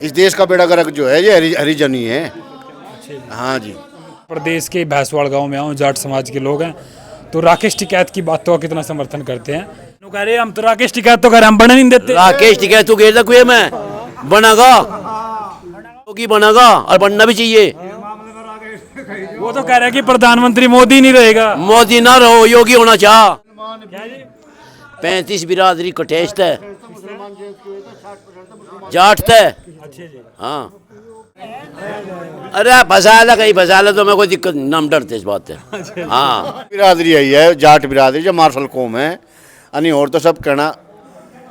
इस देश का बेड़ा गर्क जो है ये हरिजन ही है। हाँ जी। प्रदेश के भैंसवाड़ गांव में आऊँ, जाट समाज के लोग हैं, तो राकेश टिकैत की बात तो कितना समर्थन करते हैं। तो कह रहे हम तो राकेश टिकैत तो कह रहे हम बनने नहीं देते। राकेश टिकैत तो कह सकूँ मैं बनेगा की बनेगा और बनना भी चाहिए। वो तो कह रहे हैं कि प्रधानमंत्री मोदी नहीं रहेगा। मोदी ना रहो, योगी होना चाह। 35 बिरादरी कटेस्ट है, जाट है। हाँ अरे फसाला कहीं फसाला तो मैं कोई दिक्कत नहीं, नाम डरते इस बात है। हाँ बिरादरी यही है, जाट बिरादरी जो मार्शल कौम है अनि और तो सब कहना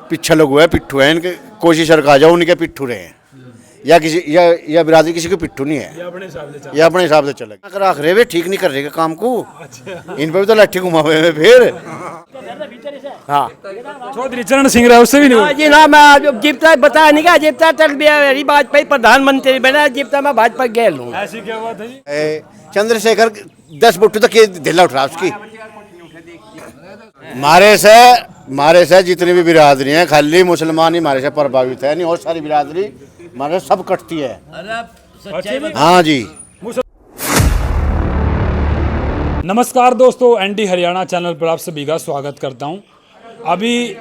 पिछा लोग हुआ है, पिट्ठू है इनके, कोशिश कर जाओ उनके पिट्ठू रहे हैं या किसी या बिरादरी किसी को पिट्ठू नहीं है, या अपने हिसाब से चले अगर आख रहे वे ठीक नहीं कर रहे काम को। इन पर भी तो लाठी घुमा हुए फिर। हाँ चौधरी चरण सिंह रहा उससे भी नहीं जी ना, मैं जिप्ता बताया नहीं क्या, जिप्ता तक बिहारी वाजपेयी प्रधानमंत्री बना, जिप्ता मैं भाजपा गया लूँ। ऐसी क्या बात है जी? चंद्रशेखर 10 बुट्टू तक ढिल्ला उठा उसकी। मारे से जितनी भी बिरादरी हैं खाली मुसलमान ही मारे से प्रभावित है, नहीं और सारी बिरादरी मारे सब कटती है। हाँ जी। नमस्कार दोस्तों, एनडी हरियाणा चैनल पर आप सभी का स्वागत करता हूं। अभी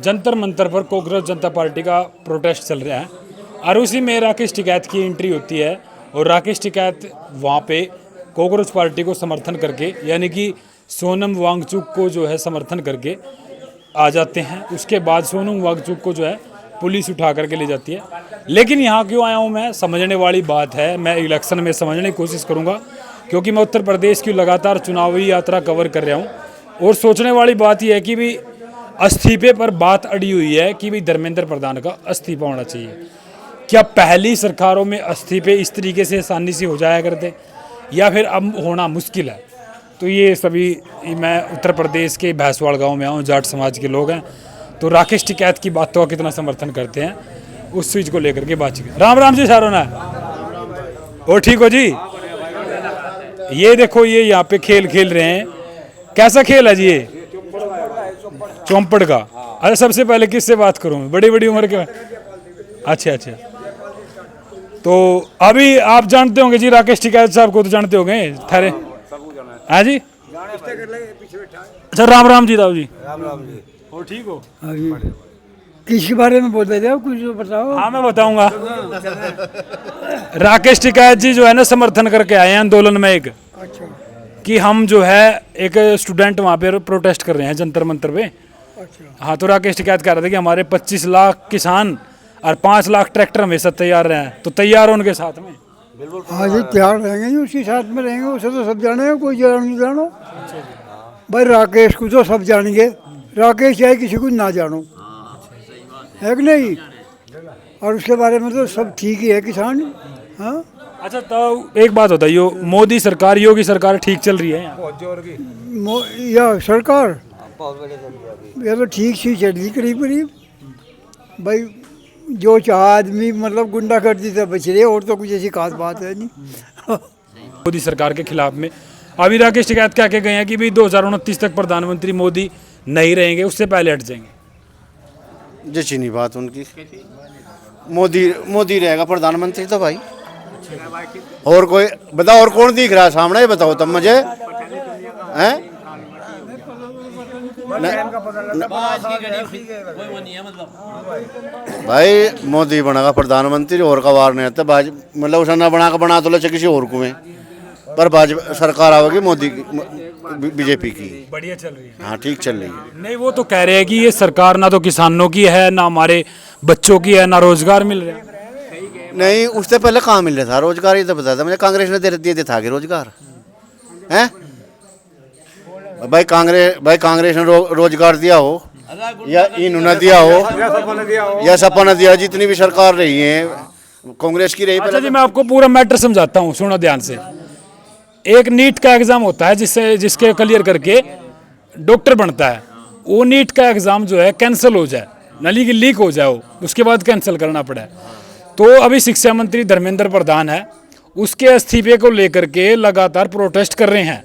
जंतर मंतर पर कांग्रेस जनता पार्टी का प्रोटेस्ट चल रहा है और उसी में राकेश टिकैत की एंट्री होती है और राकेश टिकैत वहां पे कांग्रेस पार्टी को समर्थन करके यानी कि सोनम वांगचुक को जो है समर्थन करके आ जाते हैं। उसके बाद सोनम वांगचुक को जो है पुलिस उठा करके ले जाती है। लेकिन यहाँ क्यों आया हूँ मैं, समझने वाली बात है। मैं इलेक्शन में समझने की कोशिश करूँगा क्योंकि मैं उत्तर प्रदेश की लगातार चुनावी यात्रा कवर कर रहा हूँ और सोचने वाली बात यह है कि भी इस्तीफे पर बात अड़ी हुई है कि भी धर्मेंद्र प्रधान का इस्तीफा होना चाहिए। क्या पहली सरकारों में इस्तीफे इस तरीके से आसानी से हो जाया करते या फिर अब होना मुश्किल है? तो ये सभी मैं उत्तर प्रदेश के भैंसवाड़ गांव में आऊँ, जाट समाज के लोग हैं, तो राकेश टिकैत की बात तो कितना समर्थन करते हैं उस चीज़ को लेकर के बातचीत। राम राम जी सारों ने और ठीक हो जी? ये देखो ये यहाँ पे खेल खेल रहे हैं, कैसा खेल है जी ये? चौंपड़ का। अरे सबसे पहले किससे बात करूँ, बड़ी बड़ी उम्र के? अच्छा अच्छा, तो अभी आप जानते होंगे जी राकेश टिकैत साहब को, तो जानते होंगे ठहरे है जी। अच्छा राम राम जी राव जी। राम राम जी। और ठीक हो? किसके बारे में बोल रहे थे आप, कुछ बताओ। हाँ मैं बताऊंगा। राकेश टिकैत जी जो है ना समर्थन करके आए हैं आंदोलन में एक, अच्छा कि हम जो है एक स्टूडेंट वहाँ पे प्रोटेस्ट कर रहे हैं जंतर मंतर पे। अच्छा। हाँ तो राकेश टिकैत कह रहे थे कि हमारे 25 लाख किसान और 5 लाख ट्रैक्टर हमेशा तैयार रहे हैं, तो तैयार हो उनके साथ में। हाँ जी तैयार रहेंगे जी, उसी साथ में रहेंगे, उसे तो सब जाने, कोई जानो नहीं जानो। भाई राकेश को तो सब जानेंगे, राकेश चाहे किसी को ना जानो, है कि नहीं? और उसके बारे में तो सब ठीक ही है, किसान। हाँ अच्छा तो एक बात बताइए, मोदी सरकार योगी सरकार ठीक चल रही है यहाँ? या सरकार ये तो ठीक सी चल रही करीब करीब। भाई जो चाह आदमी मतलब गुंडागर्दी से बच रहे, और तो कुछ ऐसी खास बात है नहीं। मोदी सरकार के खिलाफ में अभी राकेश टिकैत कह के गए हैं कि भी 2029 तक प्रधानमंत्री मोदी नहीं रहेंगे, उससे पहले हट जाएंगे। जची नहीं बात उनकी, मोदी रहेगा प्रधानमंत्री तो भाई। और कोई बताओ, और कौन दिख रहा है सामने, ये बताओ तब मुझे हैं? भाई मोदी बनेगा प्रधानमंत्री और का वार नहीं आता, मतलब उसने बना तो ले किसी और को में, पर भाजपा सरकार आवेगी मोदी की, बीजेपी की बढ़िया चल रही है। हाँ ठीक चल रही है। नहीं वो तो कह रहे हैं कि ये सरकार ना तो किसानों की है, ना हमारे बच्चों की है, ना रोजगार मिल रहा है। नहीं उससे पहले कहाँ मिल रहा था रोजगार, ये तो बता था मुझे, कांग्रेस ने दे था कि रोजगार हैं? भाई कांग्रेस ने रोजगार दिया हो या इन्होंने दिया हो या सपा ने दिया, जितनी भी सरकार रही है कांग्रेस की रही। अच्छा जी मैं आपको पूरा मैटर समझाता हूँ, सुनो ध्यान से। एक नीट का एग्जाम होता है जिसके क्लियर करके डॉक्टर बनता है। वो नीट का एग्जाम जो है कैंसिल हो जाए, नली की लीक हो जाए, उसके बाद कैंसिल करना पड़ा। तो अभी शिक्षा मंत्री धर्मेंद्र प्रधान है, उसके इस्तीफे को लेकर के लगातार प्रोटेस्ट कर रहे हैं।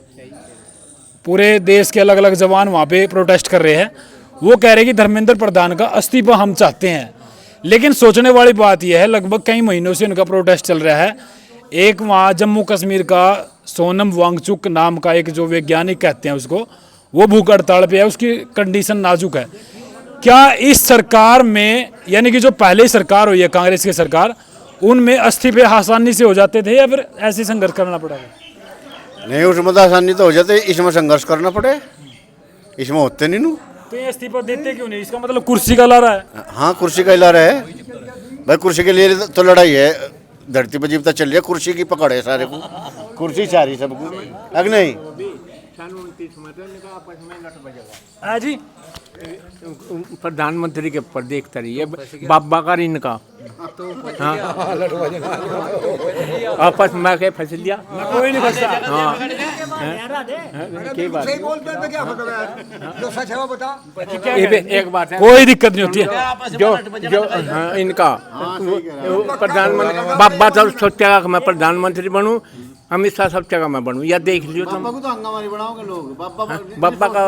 पूरे देश के अलग अलग जवान वहाँ पे प्रोटेस्ट कर रहे हैं। वो कह रहे हैं कि धर्मेंद्र प्रधान का इस्तीफा हम चाहते हैं, लेकिन सोचने वाली बात यह है, लगभग कई महीनों से उनका प्रोटेस्ट चल रहा है। एक वहाँ जम्मू कश्मीर का सोनम वांगचुक नाम का एक जो वैज्ञानिक कहते हैं उसको, वो भूख हड़ताल पे है, उसकी कंडीशन नाजुक है। क्या इस सरकार में, यानी कि जो पहले सरकार हुई है कांग्रेस की सरकार, उनमें इस्तीफे आसानी से हो जाते थे या फिर ऐसे संघर्ष करना पड़ेगा? नहीं, उसमें तो आसानी तो हो जाते, इसमें संघर्ष करना पड़े, इसमें होते नहीं नू। तो ये इस्तीफा देते क्यों नहीं? इसका मतलब कुर्सी का ला रहा है। हाँ, कुर्सी का हिला रहा है भाई, कुर्सी के लिए तो लड़ाई है, धरती पर जीवता चल रही है, कुर्सी की पकड़ है सारे को, कुर्सी चाह रही सबको, अग नहीं। हाँ जी, प्रधानमंत्री के ऊपर देखता रही है बाबा का इनका, हाँ आपस में के फंस लिया, कोई नहीं फंसा। हाँ की बात एक बात है, कोई दिक्कत नहीं होती है। जो हाँ, इनका प्रधानमंत्री बाबा तो सोचेगा कि मैं प्रधानमंत्री बनूं, अमित शाह सब जगह मैं बनूं, या देख लियो तुम तो हंगामारी बनाओगे लोग, बाबा का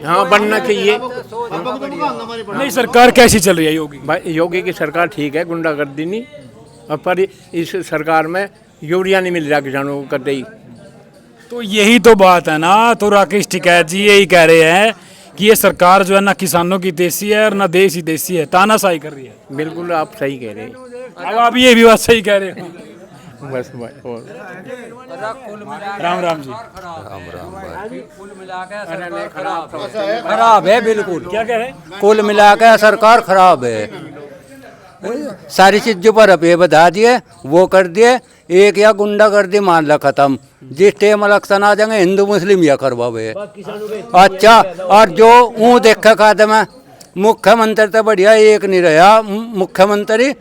हाँ बनना चाहिए। नहीं, सरकार कैसी चल रही है योगी? भाई योगी की सरकार ठीक है, गुंडागर्दी नहीं, और पर इस सरकार में यूरिया नहीं मिल रहा किसानों को कर दी। तो यही तो बात है ना। तो राकेश टिकैत जी यही कह रहे हैं कि ये सरकार जो है ना किसानों की देसी है और ना देश ही देसी है, तानाशाही कर रही है। बिल्कुल आप सही कह रहे हैं। अब आप ये भी बात सही कह रहे हो। बस भाई और राम राम जी। खराब है बिल्कुल, क्या कह रहे हैं? कुल मिला के सरकार खराब है। सारी चीजों पर रुपये बता दिए, वो कर दिए, एक या गुंडागर्दी मान ला खत्म। जिस टाइम इलेक्शन आ जाएंगे हिंदू मुस्लिम या करवावे। अच्छा, और जो ऊँ देखा खाते में मुख्यमंत्री तो बढ़िया एक नहीं रहा। मुख्यमंत्री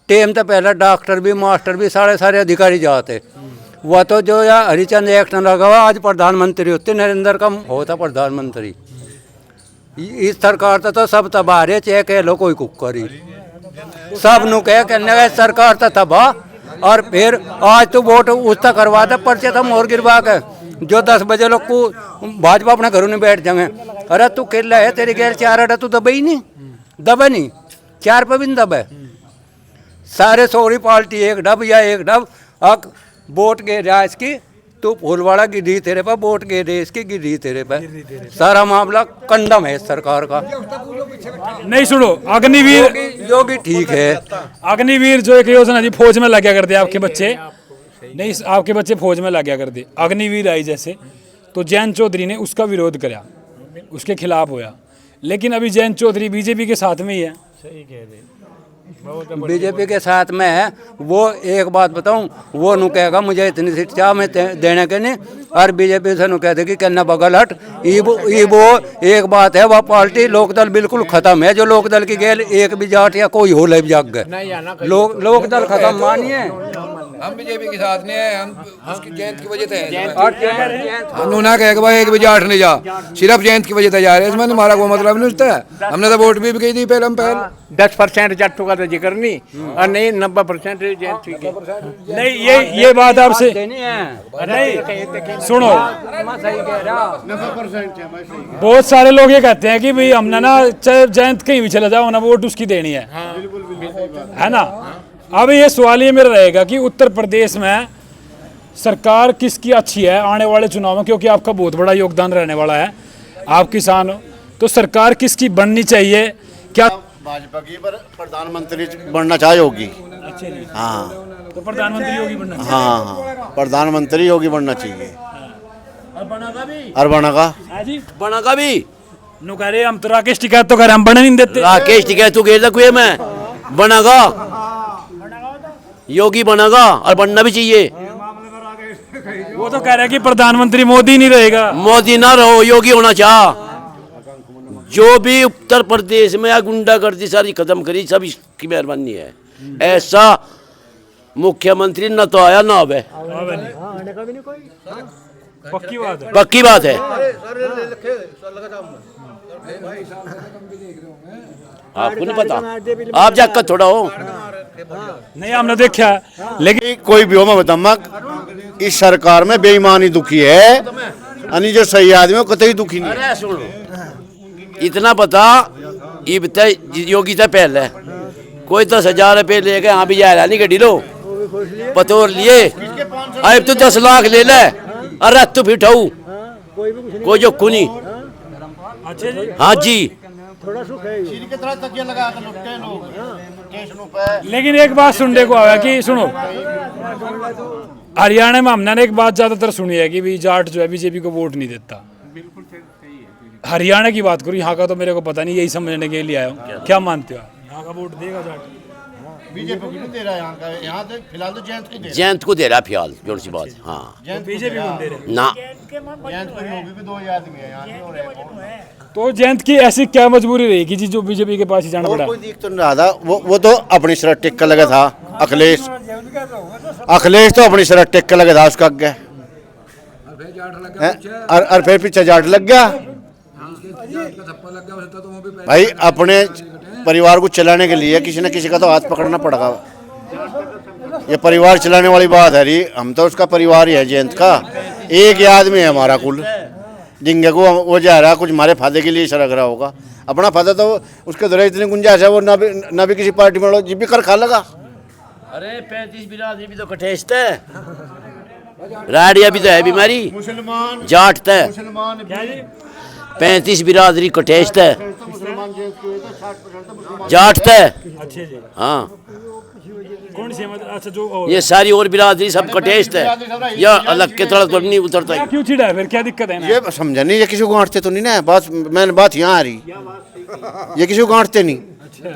टेम तो पहले डॉक्टर भी मास्टर भी सारे अधिकारी जाते, वह तो जो या हरिचंद एक्ट लगा हुआ आज प्रधानमंत्री होते, नरेंद्र का होता प्रधानमंत्री। इस सरकार तो सब तबाह है, चाहे कह लो कोई कुकरी, सब नु कह कहने का सरकार तो तबाह। और फिर आज तो वोट उसका करवा दे, पर्चे तो मोर गिरवा के जो 10 बजे लोग को भाजपा अपने घरों में बैठ जाएंगे। अरे तू केला है, तेरी गैर 4 अड़ा तू दबे ही नहीं, दबे नहीं 4 पे भी नहीं दबे। सारे सोरी पार्टी एक डब या एक डब, अक वोट गे रहा इसकी, तू फूलवाड़ा गिरी तेरे पे, वोट गे रहे इसकी गिरी तेरे पे। सारा मामला कंडम है इस सरकार का। नहीं सुनो, अग्निवीर योगी ठीक है। अग्निवीर जो एक योजना जी, फौज में लग गया करते आपके बच्चे, नहीं आपके बच्चे फौज में लग गया करते, अग्निवीर आई जैसे, तो जयंत चौधरी ने उसका विरोध कराया, उसके खिलाफ होया। लेकिन अभी जयंत चौधरी बीजेपी के साथ में ही है। बीजेपी के साथ में है। वो एक बात बताऊं, वो नु कहेगा मुझे इतनी सीट चाह मैं देने के नहीं, और बीजेपी से नु कह देगी कहना बगल हट। वो एक बात है, वह पार्टी लोकदल बिल्कुल खत्म है। जो लोकदल की गेल एक भी जाट या कोई हो ले जाग गए, लोकदल खत्म मानिए। हम बीजेपी के साथ नहीं है, हम उसकी जयंत की वजह से उन्होंने कहा कि भाई एक भी जाट नहीं जा, सिर्फ जयंत की वजह से जा रहे हैं, इसमें हमारा कोई मतलब नहीं होता है। हमने तो वोट भी कही थी पहले, हम पहले 10% जट्टू का तो जिक्र नहीं, और नहीं 90% जयंत। नहीं, ये बात आपसे नहीं सुनो, बहुत सारे लोग ये कहते हैं कि भाई हमने ना चाहे जयंत कहीं भी चला जाओ ना, वोट उसकी देनी है ना। अब ये सवाल ये मेरा रहेगा कि उत्तर प्रदेश में सरकार किसकी अच्छी है आने वाले चुनाव में, क्योंकि आपका बहुत बड़ा योगदान रहने वाला है, आप किसान हो, तो सरकार किसकी बननी चाहिए? क्या भाजपा की पर प्रधानमंत्री बनना चाहे योगी। हाँ, तो प्रधानमंत्री योगी बनना चाहिए। हाँ, प्रधानमंत्री योगी बनना चाहिए। और बनेगा जी, बनेगा भी। नु कह रहे हम तो राकेश टिकैत तो कह रहे हम बनने नहीं देते। राकेश टिकैत तो कह रहा मैं बनेगा, योगी बनेगा और बनना भी चाहिए। वो तो कह रहे हैं कि प्रधानमंत्री मोदी नहीं रहेगा। मोदी ना रहो, योगी होना चाह। जो भी उत्तर प्रदेश में या गुंडागर्दी सारी खत्म करी, सब इसकी मेहरबानी है। ऐसा मुख्यमंत्री न तो आया ना अब है, पक्की बात है, पक्की बात है। आपको नहीं पता, आप जाकर थोड़ा हो। नहीं हमने देखा, लेकिन कोई भी हो, मैं बताऊंगा इस सरकार में बेईमानी दुखी है, यानी जो सही आदमी है कतई दुखी नहीं है। अरे सुनो, इतना पता ये बताए योगी था पहले कोई 10,000 रुपये लेके हाँ भी जा रहा नहीं गड्डी लो पतोर लिए अब तो 10 लाख ले ले अरे तू फिर ठाऊ कोई जो कुनी अच्छा जी हाँ जी लेकिन एक बात सुनने को आया कि सुनो हरियाणा में हमने एक बात ज्यादातर सुनी है कि भी जाट जो है बीजेपी को वोट नहीं देता। हरियाणा की बात करूँ, यहाँ का तो मेरे को पता नहीं, यही समझने के लिए आया हूँ। क्या मानते हो आप? यहाँ का वोट देगा जाट? बीजेपी को नहीं दे रहा यहाँ का, यहाँ तो फिलहाल तो जयंत को दे जयंत को दे रहा फिलहाल जोर सी बात हाँ बीजेपी को दे रहे ना जयंत को योगी भी 2 आदमी है यहाँ नहीं हो रहे। तो जयंत की ऐसी क्या मजबूरी रहेगी जी जो बीजेपी के पास ही जाना और पड़ा? कोई दिख तो नहीं रहा था, वो तो अपनी शर्ट टिक कर लगा था। अखिलेश तो अपनी शर्ट टिक कर लगा था उसका आगे और फिर पीछे जाट लग गया। भाई अपने परिवार को चलाने के लिए किसी न किसी का तो हाथ पकड़ना पड़ेगा। ये परिवार चलाने वाली बात है रही, हम तो उसका परिवार ही है जयंत का, एक ही आदमी है हमारा कुल। जिंगे को वो जा रहा कुछ हमारे फायदे के लिए सरक रहा होगा, अपना फायदा तो उसके द्वारा इतनी गुंजाइश है वो ना भी किसी पार्टी में जी भी कर खा लगा। अरे 35 बिरादरी भी तो कटेस्ट है, राडिया भी तो है बीमारी, जाट है 35 बिरादरी कटेस्ट है, जाट है अच्छे जी हाँ कौन सी मतलब? अच्छा जो ये सारी और बिरादरी सब कटेस्ट है, या अलग के तरह तो नहीं उतरता है। क्यों छिड़ा है फिर, क्या दिक्कत है ना? ये समझा नहीं, ये किसी को गांठते तो नहीं ना बात, मैंने बात यहाँ आ रही, ये किसी को गांठते नहीं।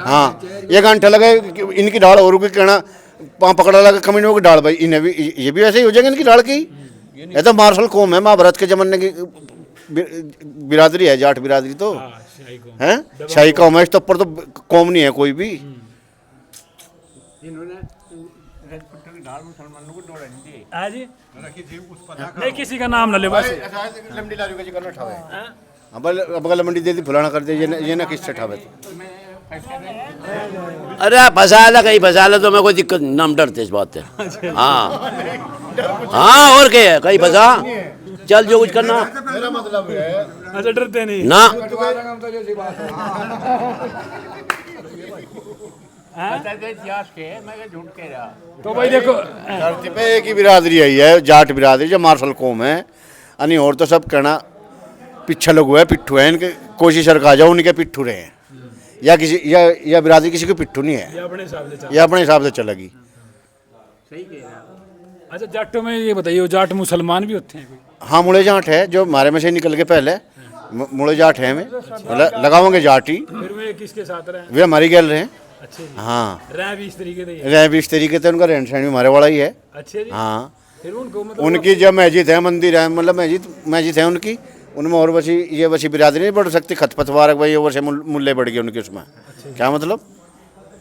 हाँ ये गांठा लगे इनकी ढाल और भी कहना पाँव पकड़ा लगा कमीनों की ढाल, भाई इन्हें भी ये भी ऐसे ही हो जाएंगे इनकी ढाल की। ये तो मार्शल कौम है, महाभारत के जमाने की बिरादरी है जाट बिरादरी तो है, शाही कौम है, इसके ऊपर तो कौम नहीं है कोई भी। हाँ जी नहीं किसी का नाम न ले बस। बगल मंडी दे दी फुलाना कर दे, ये ना किससे ठावे तो। अरे फसाला कहीं फसाला तो मैं कोई दिक्कत नहीं, नाम डरते इस बात है। हाँ हाँ और क्या है, कहीं फंसा चल जो कुछ करना अच्छा डरते नहीं ना। तो भाई देखो धरती पे एक ही बिरादरी आई है, जाट बिरादरी जो मार्शल कौम है, अनि और तो सब कहना पीछे लोग हुए पिट्ठू है, इनके कोशिश सरका जाओ उनके पिट्ठू रहे हैं, या किसी या बिरादरी किसी को पिट्ठू नहीं है, ये अपने हिसाब से चल। ये अपने हिसाब से चलेगी। अच्छा जाटों में ये बताइए, जाट मुसलमान भी होते हैं कोई? हाँ मुड़े जाट है जो हमारे में से निकल के पहले मुड़े जाट है, हमें लगाओगे जाट ही, फिर वे किसके साथ रहे? वे हमारी गैल रहे हैं। अच्छे जी हाँ रह भी इस तरीके से ही है। रह भी इस तरीके से, उनका रहन सहन भी हमारे वाला ही है। अच्छे जी हाँ फिर उनको मतलब उनकी जब मस्जिद है, मंदिर है, मतलब मस्जिद है उनकी, उनमें और वैसी ये वैसी बिरादरी नहीं बढ़ सकती। खतपतवार भाई और से मूल्य बढ़ गए उनके उसमें, क्या मतलब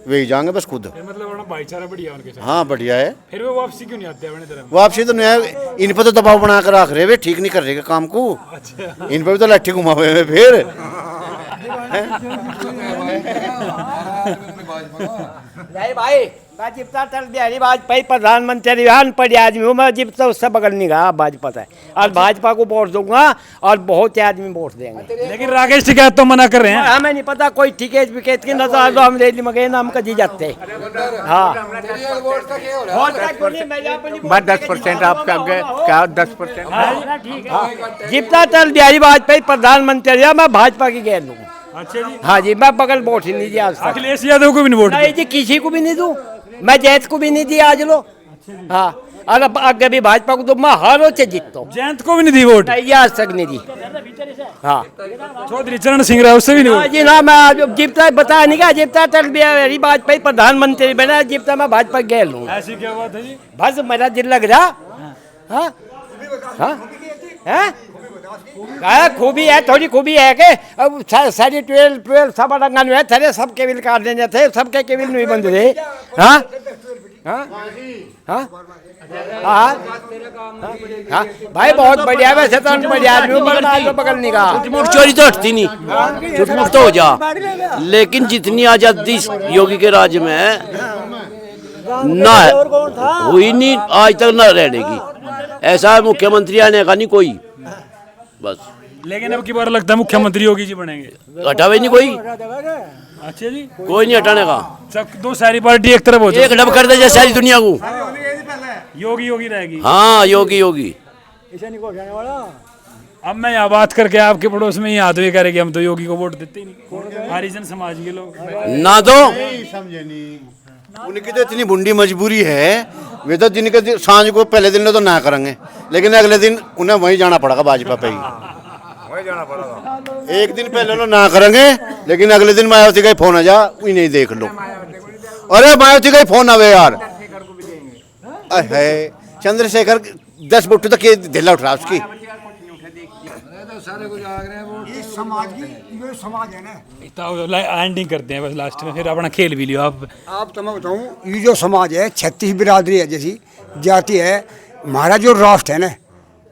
वे ही जाएंगे बस खुद। फिर मतलब अपना भाईचारा बढ़िया उनके साथ। हाँ बढ़िया है। फिर वो वापसी क्यों नहीं आते अपने तरफ? वापसी तो नहीं है, इन पर तो दबाव बना कर रख रहे, वे ठीक नहीं कर रहे काम को। अच्छा इन पर भी तो लाठी घुमा हुए हैं फिर। नहीं भाई मैं जितना अटल बिहारी वाजपेयी प्रधानमंत्री अनपढ़ आदमी हूँ, मैं जितना उससे बगल नहीं गया भाजपा से, और भाजपा को वोट दूंगा और बहुत से आदमी वोट देंगे। लेकिन राकेश टिकैत तो मना कर रहे हैं। हमें नहीं पता कोई टिकट विकेट की नजर हम रैली में गए ना, हम कभी जाते। हाँ बस 10% आपका क्या 10%? जितना अटल बिहारी वाजपेयी प्रधानमंत्री है मैं भाजपा की गैर लूँ। अच्छा जी हाँ जी मैं बगल वोट ही नहीं दिया आज तक। अखिलेश यादव को भी नहीं वोट नहीं जी किसी को भी नहीं दूं, मैं जयंत को भी नहीं दिया आज लो। हाँ और अब आगे भी भाजपा को तो मैं हारों से जीतता हूँ। जयंत को भी नहीं दी वोट? नहीं आज तक नहीं दी। हाँ चौधरी चरण सिंह रावत से भी नहीं हाँ वोट? जी ना मैं जितना बता नहीं क्या, जितना अटल बिहारी वाजपेयी प्रधानमंत्री बना जितना मैं भाजपा गया लूँ। ऐसी क्या बात है जी? बस मेरा दिल लग रहा। हाँ हाँ हाँ खूबी है, थोड़ी खूबी है कि अब सारी 12 सब रंगन है थे, सब केबिल काट देने थे, सबके केबिल नहीं बंद रहे। हाँ हाँ हाँ हाँ हाँ भाई बहुत बढ़िया, वैसे तो बढ़िया आदमी तो बगल नहीं कहा। झूठ चोरी तो हटती नहीं, झूठ मूठ तो हो जा, लेकिन जितनी आजादी योगी के राज में है ना हुई नहीं आज तक ना रहने की, ऐसा मुख्यमंत्री आने का नहीं कोई। बस लेकिन अब की बार लगता है मुख्यमंत्री योगी जी बनेंगे। हटावे नहीं कोई, अच्छा जी, कोई नहीं हटाने का। सब दो सारी पार्टी एक तरफ हो एक डब कर दे जैसे सारी दुनिया को। योगी योगी रहेगी। हाँ योगी योगी। अब मैं यहाँ बात करके आपके पड़ोस में ही आदमी करेंगे, हम तो योगी को वोट देते ही नहीं, हरिजन समाज के लोग। ना दो समझे नहीं, उनकी तो इतनी बुंडी मजबूरी है, वे तो दिन के सांझ को पहले दिन तो ना करेंगे, लेकिन अगले दिन उन्हें वहीं जाना पड़ेगा भाजपा पे ही। एक दिन पहले तो ना करेंगे, लेकिन अगले दिन मायावती का ही फोन आ जा, वही नहीं देख लो। अरे मायावती का ही फोन आवे यार, है चंद्रशेखर 10 बुट्टू तक ढिला उठ रहा उसकी। एंडिंग करते हैं बस लास्ट में, फिर अपना खेल भी लियो आप। तो मैं बताऊँ, ये जो समाज है, 36 बिरादरी है, जैसी जाति है, हमारा जो राष्ट्र है ना,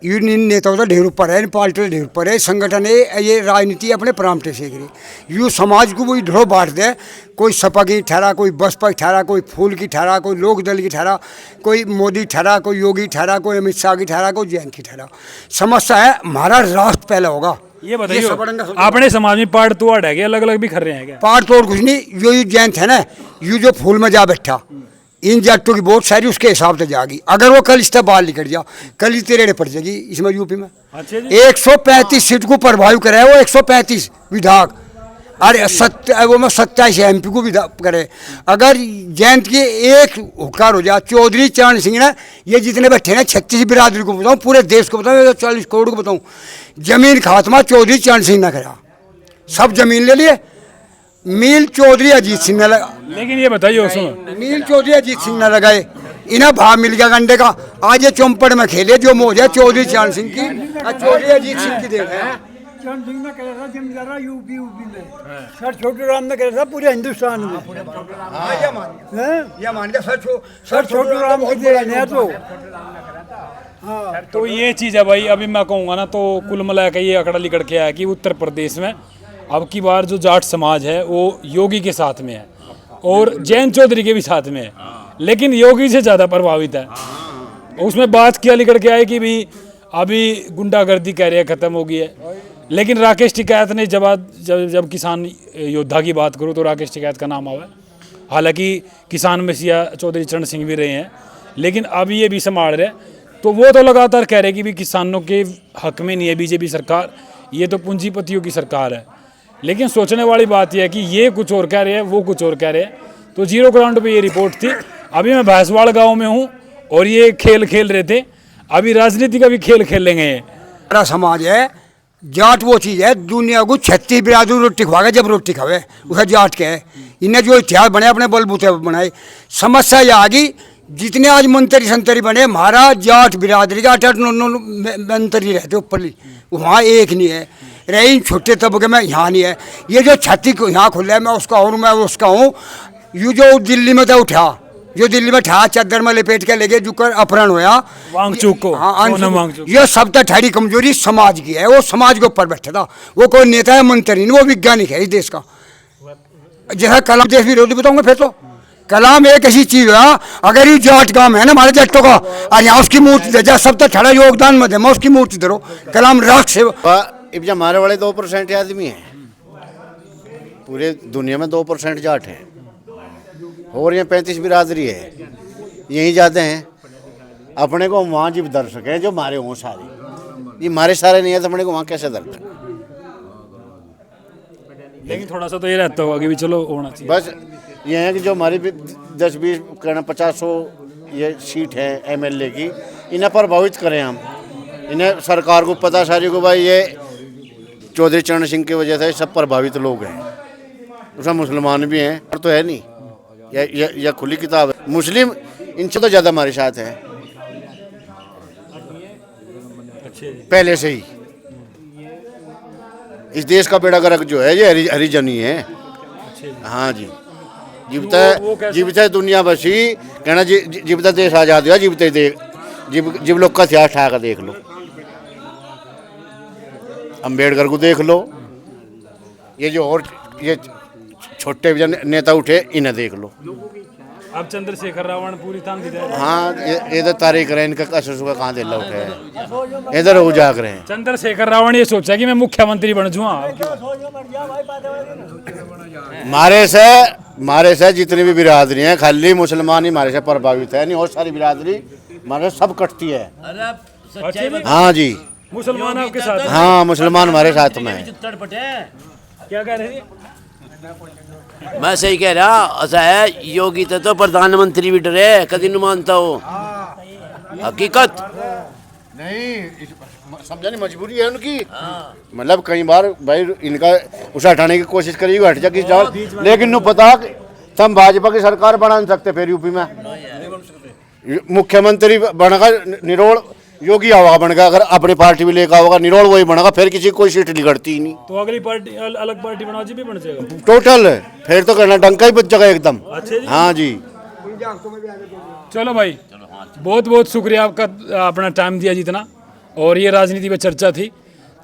ये इन नेताओं का ढेर ऊपर है, इन पार्टियों का ढेर ऊपर है, संगठन है, ये राजनीति अपने प्रांत से करी। यूँ समाज को वही ढो बांट दे, कोई सपा की ठहरा, कोई बसपा की ठहरा, कोई फूल की ठहरा, कोई लोक दल की ठहरा, कोई मोदी ठहरा, कोई योगी ठहरा, कोई अमित शाह की ठहरा, कोई जैन की ठहरा। समस्या है हमारा राष्ट्र पहला होगा। ये बताइए, अपने समाज में पार्ट तोड़ है, अलग अलग भी कर रहे हैं क्या? पार्ट तोड़ कुछ नहीं, जो ये जैन है ना, ये जो फूल में जा बैठा, इन जाटों की वोट सारी उसके हिसाब से जाएगी। अगर वो कल इससे बाहर निकल जा, कल ही तेरे पड़ जाएगी इसमें यूपी में। अच्छा जी। 135 सीट को प्रभावित करे वो, 135 विधायक, अरे वो में 27 MP को विधायक करे। अगर जयंत की एक हुकार हो जाए, चौधरी चरण सिंह ना, ये जितने बैठे ना 36 बिरादरी को बताऊँ, पूरे देश को बताऊँ, 40 करोड़ को बताऊँ, जमीन खात्मा चौधरी चरण सिंह ने करा, सब जमीन ले लिए। मील चौधरी अजीत सिंह ने लगा, लेकिन ये बताइए सुनो, मील चौधरी अजीत सिंह ने लगाए, इन्हें भाव मिल गया गंडे का। आज ये चौपड़ में खेले जो मौज है चौधरी चरण सिंह की, चौधरी अजीत सिंह की देख है। चरण सिंह ने करा था जमींदारा यूपी में, सर छोटू राम ने करा था पूरे हिंदुस्तान में। सर छोटू राम की देन है तो। तो ये चीज़ है भाई, अभी मैं कहूँगा ना तो कुल मिला के ये अकड़ा लिकड़ के आया कि उत्तर प्रदेश में अब की बार जो जाट समाज है वो योगी के साथ में है और जैन चौधरी के भी साथ में है, लेकिन योगी से ज़्यादा प्रभावित है। उसमें बात क्या लिकड़ के आए कि भी अभी गुंडागर्दी कह रहे हैं ख़त्म हो गई है, लेकिन राकेश टिकैत ने जब किसान योद्धा की बात करूँ तो राकेश टिकैत का नाम आवा। हालांकि किसान मसीहा चौधरी चरण सिंह भी रहे हैं, लेकिन अब ये भी संभाल रहे, तो वो तो लगातार कह रहे कि भी किसानों के हक में नहीं है बीजेपी सरकार, ये तो पूंजीपतियों की सरकार है। लेकिन सोचने वाली बात यह है कि ये कुछ और कह रहे हैं, वो कुछ और कह रहे हैं। तो जीरो ग्राउंड पे ये रिपोर्ट थी। अभी मैं भैंसवाड़ गांव में हूँ और ये खेल खेल रहे थे, अभी राजनीति का भी खेल खेलेंगे। हमारा समाज है, जाट वो चीज़ है, दुनिया को 36 बिरादरी रोटी खवाएगा, जब रोटी खावे उसे जाट के है। इन्हें जो इतिहास बने अपने बलबूते बनाए। समस्या यह आ गई, जितने आज मंत्री संतरी बने, हमारा जाट बिरादरी का 8-9 मंत्री रहते ऊपरली, वहाँ एक नहीं है। रही छोटे तबके में यहाँ नहीं है। ये जो छाती को यहाँ खुल है, मैं उसका हूँ, मैं उसका हूँ। ये जो दिल्ली में था उठा, जो दिल्ली में ठा चादर में लपेट के लेके जो कर अपहरण होया वांगचुक को, ये सब तो ठाड़ी कमजोरी समाज की है। वो समाज के ऊपर बैठा था, वो कोई नेता है मंत्री नहीं, वो वैज्ञानिक है इस देश का। जैसा कलाम देश विरोधी बताऊंगा फिर तो। कलाम एक ऐसी चीज है, अगर ये जाट काम है ना हमारे जट्टों का, और यहाँ उसकी मूर्ति दे जा, सब तो ठड़ा योगदान मत है, मैं उसकी मूर्ति दे रो। कलाम राष्ट्र सेवा। अब हमारे वाले 2% आदमी हैं, पूरे दुनिया में 2% जाट हैं, और यहाँ 35 बिरादरी है, यहीं जाते हैं। अपने को वहाँ जीव दर्शक हैं जो मारे हों सारे, ये मारे सारे नहीं है तो अपने को वहाँ कैसे दर्शक। लेकिन थोड़ा सा तो ये रहता होगा कि भी चलो होना चाहिए। बस ये है कि जो हमारी 10-20 कहना 50 ये सीट है MLA की, इन्हें प्रभावित करें हम। इन्हें सरकार को पता सारी को भाई ये चौधरी चरण सिंह की वजह से सब प्रभावित लोग हैं, उसमें मुसलमान भी हैं और तो है नहीं, यह खुली किताब है। मुस्लिम इनसे तो ज़्यादा हमारे साथ है पहले से ही। इस देश का बेड़ा गर्क जो है ये हरिजन ही है। हाँ जी, जीवित है दुनिया बसी कहना, जीवित देश आजाद हुआ, जीवित देख जीव लोग का इतिहास ठा कर देख लो, अम्बेडकर को देख लो, ये जो और ये छोटे नेता उठे इन्हें देख लो। अब चंद्रशेखर रावण पूरी तान दी जाए। हाँ इधर तारीख रहे इनका कसर सुखा कहाँ दे उठे इधर हो जाग रहे हैं। चंद्रशेखर रावण ये सोचा कि मैं मुख्यमंत्री बन जाऊँ। मारे से जितनी भी बिरादरी हैं खाली मुसलमान ही हमारे से प्रभावित है, नहीं और सारी बिरादरी हमारे सब कटती है। हाँ जी मुसलमान आपके साथ हैं? हाँ मुसलमान हमारे साथ में है। क्या कह रहे थे? मैं सही कह रहा ऐसा है। योगी तो प्रधानमंत्री भी डरे कभी नहीं मानता हो हकीकत। नहीं समझा नहीं मजबूरी है उनकी। मतलब कई बार भाई इनका उसे हटाने की कोशिश करी हट जा किसी और, लेकिन नु पता कि हम भाजपा की सरकार बना नहीं सकते। फिर यूपी में मुख्यमंत्री बनेगा निरोल योगी आवा बनेगा, अगर अपनी पार्टी भी लेकर होगा निरोल वही बनेगा, फिर किसी कोई सीट निकलती ही नहीं। तो अगली पार्टी अलग पार्टी बनाओ जी भी बन जाएगा टोटल फिर तो करना डंका ही बच जाएगा एकदम। अच्छा जी। हाँ जी चलो भाई बहुत बहुत शुक्रिया आपका, अपना टाइम दिया जितना। और ये राजनीति में चर्चा थी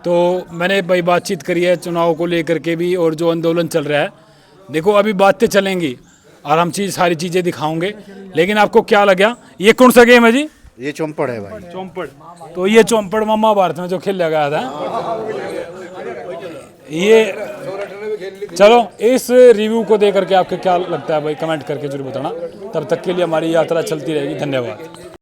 तो मैंने भाई बातचीत करी है चुनाव को लेकर के भी, और जो आंदोलन चल रहा है देखो अभी बातें चलेंगी और हम सारी चीज़ें दिखाओगे। लेकिन आपको क्या लगा ये कौन सा गेम है जी? ये चौपड़ है भाई। चौपड़। तो ये चौपड़ मामा भारत में जो खेला गया था ये, चलो इस रिव्यू को देकर के आपको क्या लगता है भाई कमेंट करके जरूर बताना। तब तक के लिए हमारी यात्रा चलती रहेगी। धन्यवाद।